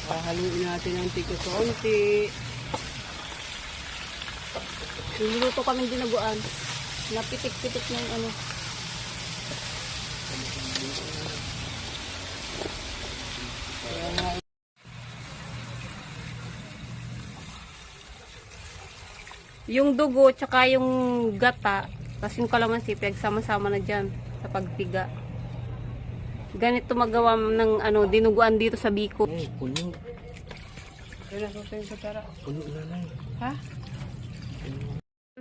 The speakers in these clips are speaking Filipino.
Haluin natin ng tika-konti. Niluluto kami dinaguan. Napitik-pitik na yung ano. Yung dugo, tsaka yung gata, tapos yung kalamansi, sama-sama na dyan sa pagpiga. Ganito magawa ng ano, dinuguan dito sa Bicol. Puno. Kaya nasusa yung kutsara. Puno na lang. Ha?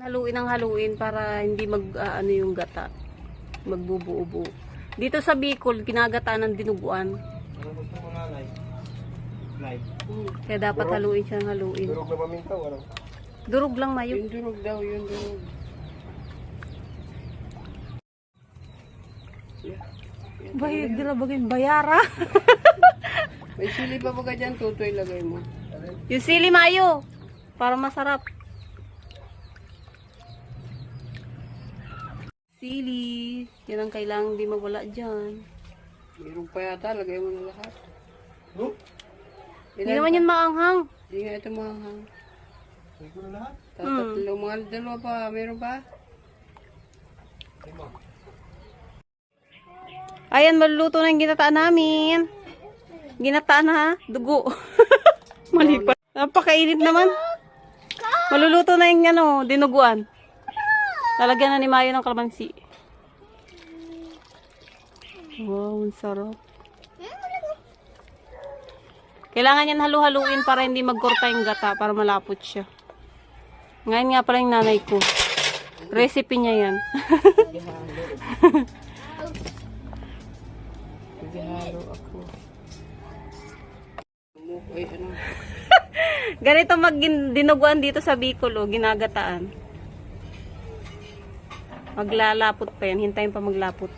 Haluin ang haluin para hindi ano yung gata. Magbubuo-buo. Dito sa Bicol, ginagata ng dinuguan. Ano gusto mo na, Nay? Nay? Kaya dapat haluin siyang haluin. Durog na pamintaw, ano? Durog lang, Mayo. Yung durog daw, yung durog. Bayara. May sili pa ba ka dyan? Tutoy lagay mo. Yung sili, Mayo. Para masarap. Sili. Yan ang kailangang di mawala dyan. Mayroon pa yata, lagay mo na lahat. Hindi naman yun maanghang. Hindi nga ito mahang. Tatlo, mga dalawa pa. Meron pa? Ayan, maluluto na yung ginataan namin. Ginataan ha? Dugo. Mali pa. Napakainit naman. Maluluto na yung ano, dinuguan. Lalagyan na ni Mayo ng kalamansi. Wow, ang sarap. Kailangan yan halu-haluin para hindi magkurta yung gata, para malapot siya. Ngayon nga pala yung nanay ko. Recipe niya yan. Naghihalo ako. Ay, ano? Ganito dinuguan dito sa Bicol, oh, ginagataan. Maglalapot pa yan. Hintayin pa maglapot.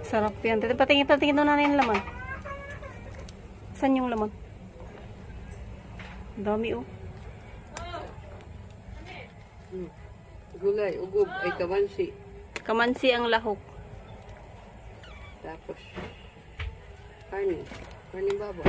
Sarap yan. Patingin doon na yung laman. Saan yung laman? Dami, oh. Gulay, ugog, ay kamansi. Kamansi ang lahok. Tapos, karne. Karne baba.